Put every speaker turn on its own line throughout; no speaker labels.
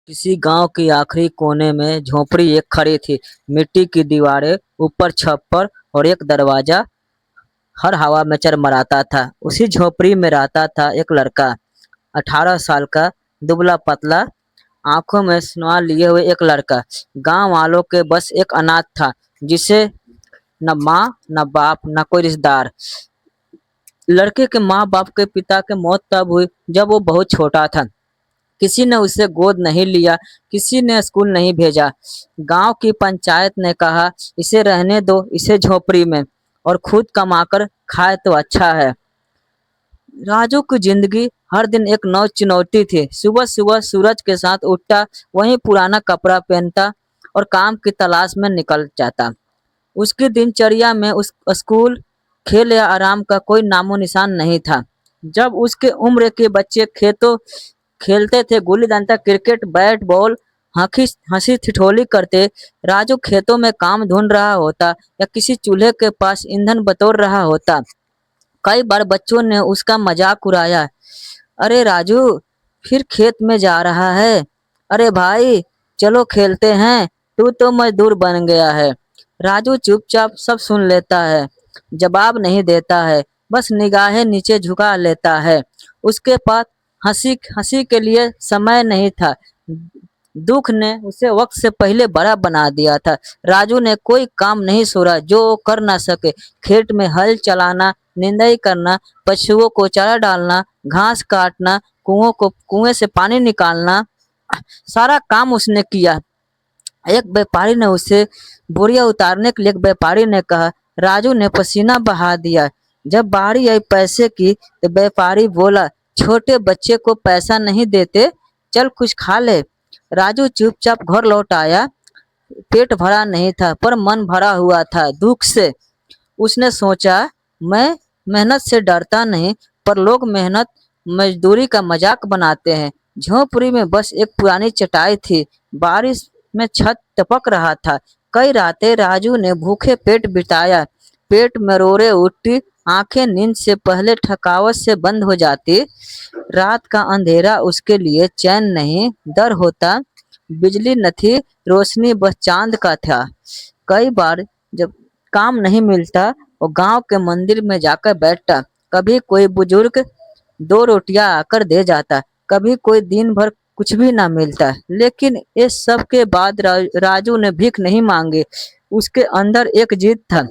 किसी गांव के आखिरी कोने में झोपड़ी एक खड़ी थी। मिट्टी की दीवारें, ऊपर छप्पर और एक दरवाजा हर हवा में चरमराता था। उसी झोपड़ी में रहता था एक लड़का, 18 साल का, दुबला पतला, आंखों में सुनवा लिए हुए एक लड़का। गांव वालों के बस एक अनाथ था, जिसे न माँ न बाप न कोई रिश्तेदार। लड़के के माँ बाप के पिता की मौत तब हुई जब वो बहुत छोटा था। किसी ने उसे गोद नहीं लिया, किसी ने स्कूल नहीं भेजा। गांव की पंचायत ने कहा, इसे रहने दो इसे झोपड़ी में, और खुद कमाकर खाए तो अच्छा है। राजू की जिंदगी हर दिन एक नौ चुनौती थी। सुबह सुबह सूरज के साथ उठता, वहीं पुराना कपड़ा पहनता और काम की तलाश में निकल जाता। उसकी दिनचर्या में उस स्कूल, खेल या आराम का कोई नामो निशान नहीं था। जब उसके उम्र के बच्चे खेतों खेलते थे, gulli danda, cricket, bat ball, हंसी हंसी ठिठोली करते, राजू खेतों में काम ढूंढ रहा होता या किसी चूल्हे के पास ईंधन बटोर रहा होता। कई बार बच्चों ने उसका मजाक उड़ाया, अरे राजू, फिर खेत में जा रहा है? अरे भाई, चलो खेलते हैं, तू तो मजदूर बन गया है। राजू चुपचाप सब सुन लेता है, जवाब नहीं देता है, बस निगाहें नीचे झुका लेता है। उसके पास हंसी हंसी के लिए समय नहीं था। दुख ने उसे वक्त से पहले बड़ा बना दिया था। राजू ने कोई काम नहीं छोड़ा जो वो कर ना सके। खेत में हल चलाना, निंदाई करना, पशुओं को चारा डालना, घास काटना, कुएं से पानी निकालना, सारा काम उसने किया। एक व्यापारी ने उसे बोरियां उतारने के लिए एक व्यापारी ने कहा। राजू ने पसीना बहा दिया। जब बारी आई पैसे की तो व्यापारी बोला, छोटे बच्चे को पैसा नहीं देते, चल कुछ खा ले। राजू चुपचाप घर लौट आया। पेट भरा नहीं था, पर मन भरा हुआ था दुख से। उसने सोचा, मैं मेहनत से डरता नहीं, पर लोग मेहनत मजदूरी का मजाक बनाते हैं। झोपड़ी में बस एक पुरानी चटाई थी। बारिश में छत टपक रहा था। कई रातें राजू ने भूखे पेट बिताया। पेट में रोरे उठती, आंखें नींद से पहले थकावट से बंद हो जाती। रात का अंधेरा उसके लिए चैन नहीं, डर होता। बिजली न थी, रोशनी बस चांद का था। कई बार जब काम नहीं मिलता, वो गांव के मंदिर में जाकर बैठता। कभी कोई बुजुर्ग 2 रोटियां आकर दे जाता, कभी कोई दिन भर कुछ भी ना मिलता। लेकिन इस सब के बाद राजू ने भीख नहीं मांगी। उसके अंदर एक जिद था,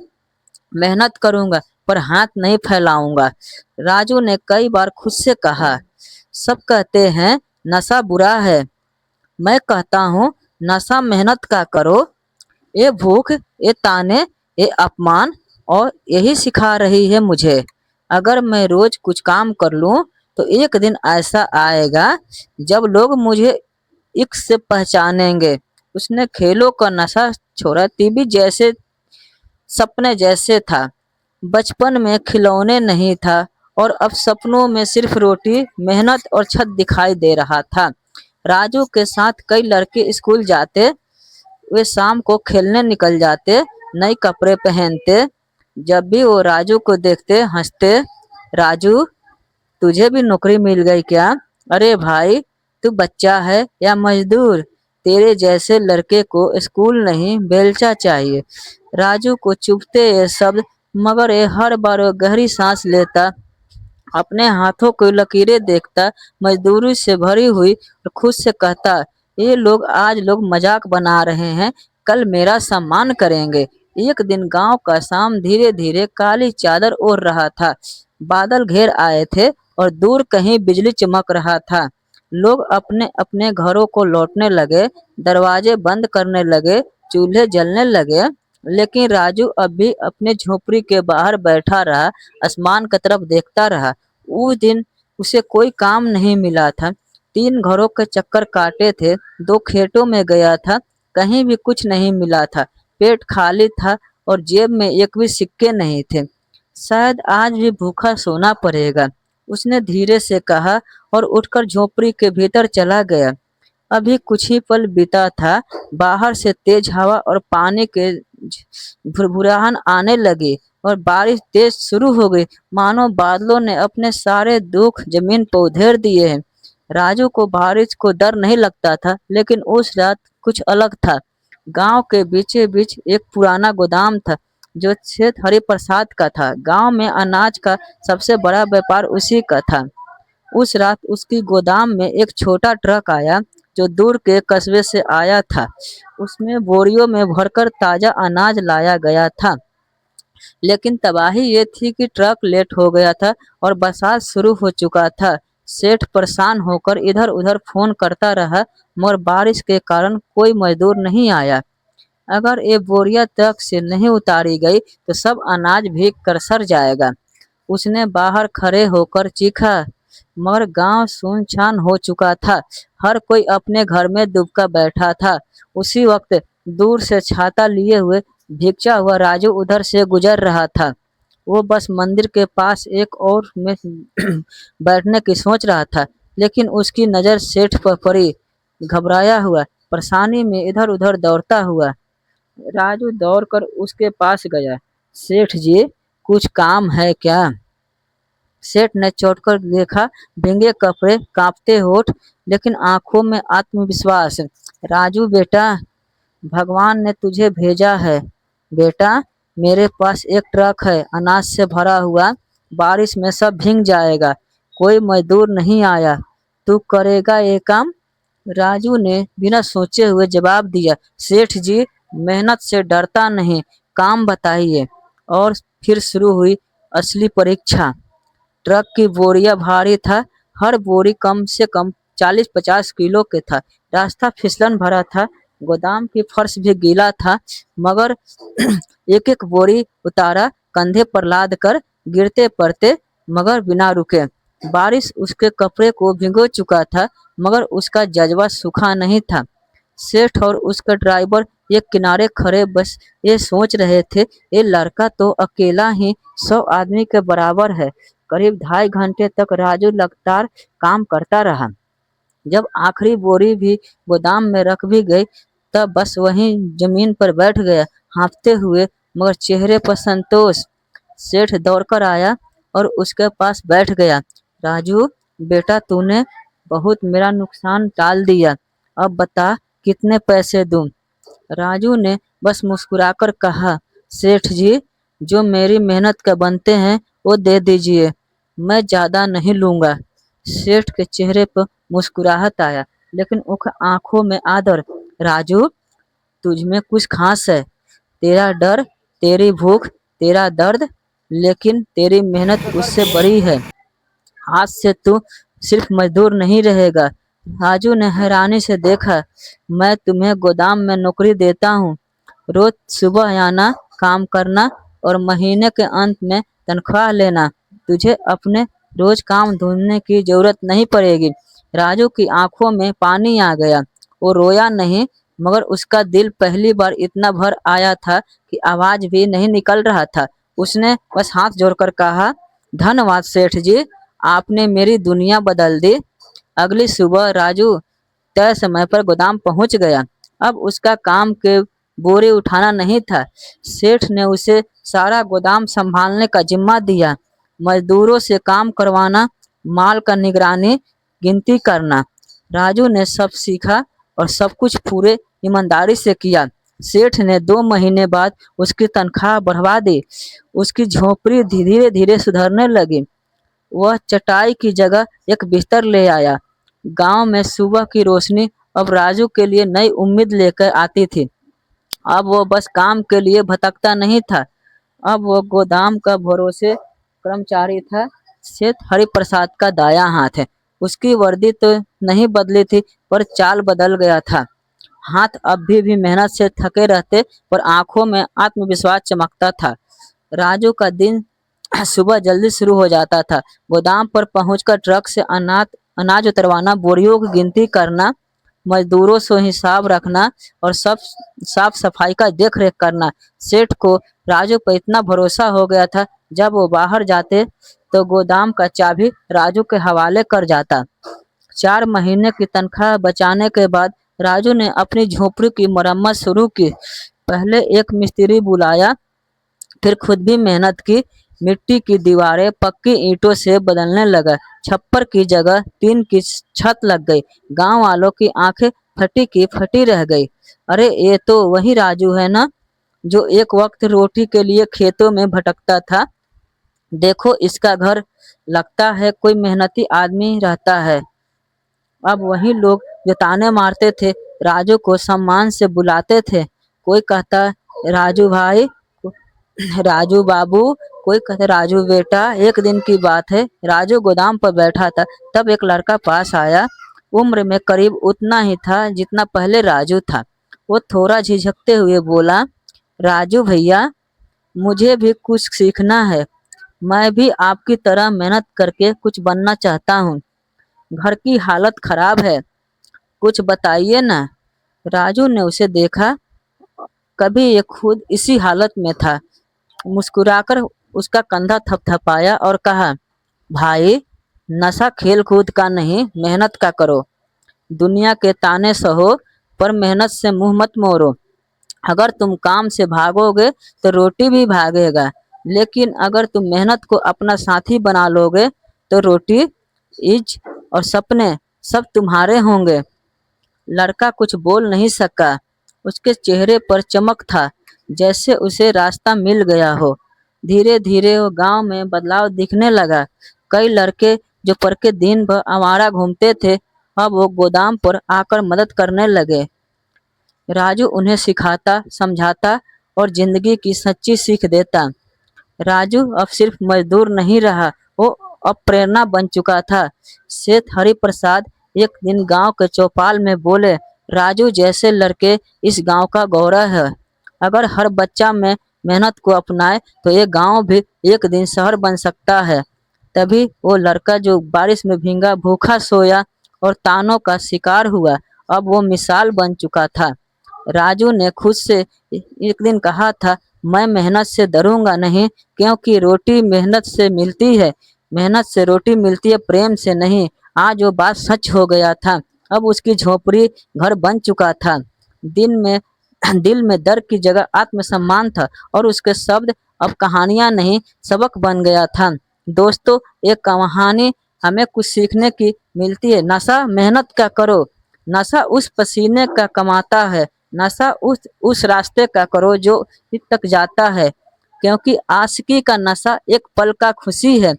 मेहनत करूंगा पर हाथ नहीं फैलाऊंगा। राजू ने कई बार खुद से कहा, सब कहते हैं नशा बुरा है, मैं कहता हूँ नशा मेहनत का करो। ये भूख, ये ताने, ये अपमान, और यही सिखा रही है मुझे। अगर मैं रोज कुछ काम कर लूं तो एक दिन ऐसा आएगा जब लोग मुझे इश्क से पहचानेंगे। उसने खेलों का नशा छोड़ा, टीवी जैसे सपने जैसे था। बचपन में खिलौने नहीं था, और अब सपनों में सिर्फ रोटी, मेहनत और छत दिखाई दे रहा था। राजू के साथ कई लड़के स्कूल जाते, वे शाम को खेलने निकल जाते, नए कपड़े पहनते। जब भी वो राजू को देखते हंसते, राजू, तुझे भी नौकरी मिल गई क्या? अरे भाई, तू बच्चा है या मजदूर? तेरे जैसे लड़के को स्कूल नहीं बेलचा चाहिए। राजू को चुभते ये शब्द, मगर ये हर बार वो गहरी सांस लेता, अपने हाथों को लकीरें देखता, मजदूरी से भरी हुई, और खुद से कहता, ये लोग आज लोग मजाक बना रहे हैं, कल मेरा सम्मान करेंगे। एक दिन गांव का शाम धीरे धीरे काली चादर ओढ़ रहा था। बादल घेर आए थे और दूर कहीं बिजली चमक रहा था। लोग अपने अपने घरों को लौटने लगे, दरवाजे बंद करने लगे, चूल्हे जलने लगे। लेकिन राजू अब भी अपने झोपड़ी के बाहर बैठा रहा, आसमान की तरफ देखता रहा। उस दिन उसे कोई काम नहीं मिला था। 3 घरों के चक्कर काटे थे, 2 खेतों में गया था, कहीं भी कुछ नहीं मिला था। पेट खाली था और जेब में एक भी सिक्के नहीं थे। शायद आज भी भूखा सोना पड़ेगा, उसने धीरे से कहा, और उठकर झोपड़ी के भीतर चला गया। अभी कुछ ही पल बीता था, बाहर से तेज हवा और पानी के भुरभुराहट आने लगी, और बारिश तेज शुरू हो गई, मानो बादलों ने अपने सारे दुख जमीन पर उधेर दिए हैं। राजू को बारिश को डर नहीं लगता था, लेकिन उस रात कुछ अलग था। गांव के बीचे बीच एक पुराना गोदाम था जो सेठ हरिप्रसाद का था। गांव में अनाज का सबसे बड़ा व्यापार उसी का था। उस रात उसकी गोदाम में एक छोटा ट्रक आया जो दूर के कस्बे से आया था। उसमें बोरियों में भरकर ताजा अनाज लाया गया था। लेकिन तबाही ये थी कि ट्रक लेट हो गया था और बरसात शुरू हो चुका था। सेठ परेशान होकर इधर उधर फोन करता रहा, मगर बारिश के कारण कोई मजदूर नहीं आया। अगर ये बोरियां ट्रक से नहीं उतारी गई तो सब अनाज भीग कर सड़ जाएगा। उसने बाहर खड़े होकर चीखा, मगर गांव सुनसान हो चुका था। हर कोई अपने घर में दुबका बैठा था। उसी वक्त दूर से छाता लिए हुए भिक्षा हुआ राजू उधर से गुजर रहा था। वो बस मंदिर के पास एक और में बैठने की सोच रहा था, लेकिन उसकी नज़र सेठ पर पड़ी। घबराया हुआ, परेशानी में इधर उधर दौड़ता हुआ राजू दौड़कर उसके पास गया। सेठ जी, कुछ काम है क्या? सेठ ने चौंक देखा, भीगे कपड़े, कांपते होठ, लेकिन आंखों में आत्मविश्वास। राजू बेटा, भगवान ने तुझे भेजा है। बेटा, मेरे पास एक ट्रक है अनाज से भरा हुआ। बारिश में सब भीग जाएगा। कोई मजदूर नहीं आया। तू करेगा ये काम? राजू ने बिना सोचे हुए जवाब दिया, सेठ जी, मेहनत से डरता नहीं, काम बताइए। और फिर शुरू हुई असली परीक्षा। ट्रक की बोरियां भारी था। हर बोरी कम से कम 40-50 किलो के था। रास्ता फिसलन भरा था। गोदाम की फर्श भी गीला था, मगर एक एक बोरी उतारा, कंधे पर लाद कर, गिरते पड़ते मगर बिना रुके। बारिश उसके कपड़े को भिगो चुका था, मगर उसका जज्बा सूखा नहीं था। सेठ और उसका ड्राइवर एक किनारे खड़े बस ये सोच रहे थे, ये लड़का तो अकेला ही 100 आदमी के बराबर है। करीब 2.5 घंटे तक राजू लगातार काम करता रहा। जब आखिरी बोरी भी गोदाम में रख भी गई, तब बस वहीं जमीन पर बैठ गया, हाँफते हुए, मगर चेहरे पर संतोष। सेठ दौड़कर आया और उसके पास बैठ गया। राजू बेटा, तूने बहुत मेरा नुकसान टाल दिया। अब बता, कितने पैसे दूं? राजू ने बस मुस्कुराकर कहा, सेठ जी, जो मेरी मेहनत का बनते हैं वो दे दीजिए, मैं ज़्यादा नहीं लूँगा। सेठ के चेहरे पर मुस्कुराहट आया, लेकिन आंखों में आदर। राजू, तुझमें कुछ खास है। तेरा डर, तेरी भूख, तेरा दर्द, लेकिन तेरी मेहनत उससे बड़ी है। आज से तू सिर्फ मजदूर नहीं रहेगा। राजू ने हैरानी से देखा, मैं तुम्हें गोदाम में नौकरी देता हूँ। रोज सुबह आना, काम करना और महीने के अंत में तनख्वाह लेना। तुझे अपने रोज काम ढूंढने की जरूरत नहीं पड़ेगी। राजू की आंखों में पानी आ गया। वो रोया नहीं, मगर उसका दिल पहली बार इतना भर आया था कि आवाज भी नहीं निकल रहा था। उसने बस हाथ जोड़कर कहा, धन्यवाद सेठ जी, आपने मेरी दुनिया बदल दी। अगली सुबह राजू तय समय पर गोदाम पहुंच गया। अब उसका काम के बोरे उठाना नहीं था। सेठ ने उसे सारा गोदाम संभालने का जिम्मा दिया, मजदूरों से काम करवाना, माल का निगरानी, गिनती करना। राजू ने सब सीखा और सब कुछ पूरे ईमानदारी से किया। सेठ ने 2 महीने बाद उसकी तनख्वाह बढ़वा दी। उसकी झोपड़ी धीरे धीरे सुधरने लगी। वह चटाई की जगह एक बिस्तर ले आया। गांव में सुबह की रोशनी अब राजू के लिए नई उम्मीद लेकर आती थी। अब वो बस काम के लिए भटकता नहीं था। अब वो गोदाम का भरोसे कर्मचारी था। सेठ हरिप्रसाद का दायां हाथ है। उसकी वर्दी तो नहीं बदली थी, पर चाल बदल गया था। हाथ अभी भी मेहनत से थके रहते, पर आंखों में आत्मविश्वास चमकता था। राजू का दिन सुबह जल्दी शुरू हो जाता था। गोदाम पर पहुंचकर ट्रक से अनाज उतरवाना, बोरियों की गिनती करना, मजदूरों से हिसाब रखना और सब साफ सफाई का देख रेख करना। सेठ को राजू पर इतना भरोसा हो गया था, जब वो बाहर जाते तो गोदाम का चाबी राजू के हवाले कर जाता। 4 महीने की तनख्वाह बचाने के बाद राजू ने अपनी झोपड़ी की मरम्मत शुरू की। पहले एक मिस्त्री बुलाया, फिर खुद भी मेहनत की। मिट्टी की दीवारें पक्की ईंटों से बदलने लगा। छप्पर की जगह टीन की छत लग गई। गांव वालों की आंखें फटी की फटी रह गई। अरे ये तो वही राजू है ना, जो एक वक्त रोटी के लिए खेतों में भटकता था। देखो इसका घर, लगता है कोई मेहनती आदमी रहता है। अब वही लोग जो ताने मारते थे, राजू को सम्मान से बुलाते थे। कोई कहता राजू भाई, राजू बाबू, कोई कहता राजू बेटा। एक दिन की बात है, राजू गोदाम पर बैठा था, तब एक लड़का पास आया। उम्र में करीब उतना ही था जितना पहले राजू था। वो थोड़ा झिझकते हुए बोला, राजू भैया, मुझे भी कुछ सीखना है। मैं भी आपकी तरह मेहनत करके कुछ बनना चाहता हूँ। घर की हालत खराब है, कुछ बताइए ना। राजू ने उसे देखा, कभी ये खुद इसी हालत में था। मुस्कुराकर उसका कंधा थपथपाया और कहा, भाई, नशा खेल कूद का नहीं, मेहनत का करो। दुनिया के ताने सहो, पर मेहनत से मुंह मत मोड़ो। अगर तुम काम से भागोगे तो रोटी भी भागेगा, लेकिन अगर तुम मेहनत को अपना साथी बना लोगे तो रोटी, इज और सपने सब तुम्हारे होंगे। लड़का कुछ बोल नहीं सका। उसके चेहरे पर चमक था, जैसे उसे रास्ता मिल गया हो। धीरे धीरे वो गांव में बदलाव दिखने लगा। कई लड़के जो पढ़ के दिन भर आवारा घूमते थे, अब वो गोदाम पर आकर मदद करने लगे। राजू उन्हें सिखाता, समझाता और जिंदगी की सच्ची सीख देता। राजू अब सिर्फ मजदूर नहीं रहा, वो अब प्रेरणा बन चुका था। सेठ हरि प्रसाद एक दिन गांव के चौपाल में बोले, राजू जैसे लड़के इस गांव का गौरव है। अगर हर बच्चा में मेहनत को अपनाए तो ये गांव भी एक दिन शहर बन सकता है। तभी वो लड़का जो बारिश में भींगा भूखा सोया और तानों का शिकार हुआ, अब वो मिसाल बन चुका था। राजू ने खुद से एक दिन कहा था, मैं मेहनत से डरूंगा नहीं, क्योंकि रोटी मेहनत से मिलती है। मेहनत से रोटी मिलती है, प्रेम से नहीं। आज वो बात सच हो गया था। अब उसकी झोपड़ी घर बन चुका था। दिन में दिल में दर्द की जगह आत्मसम्मान था, और उसके शब्द अब कहानियां नहीं, सबक बन गया था। दोस्तों, एक कहानी हमें कुछ सीखने की मिलती है। नशा मेहनत का करो, नशा उस पसीने का कमाता है, नशा उस रास्ते का करो जो तक जाता है। क्योंकि आशिकी का नशा एक पल का खुशी है,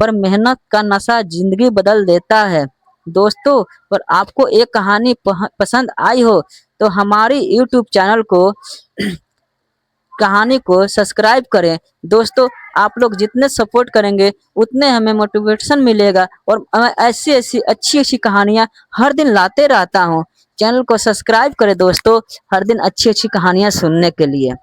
पर मेहनत का नशा जिंदगी बदल देता है। दोस्तों, पर आपको एक कहानी पसंद आई हो तो हमारी यूट्यूब चैनल को कहानी को सब्सक्राइब करें। दोस्तों, आप लोग जितने सपोर्ट करेंगे उतने हमें मोटिवेशन मिलेगा, और मैं ऐसी ऐसी अच्छी अच्छी कहानियाँ हर दिन लाते रहता हूँ। चैनल को सब्सक्राइब करें दोस्तों, हर दिन अच्छी अच्छी कहानियाँ सुनने के लिए।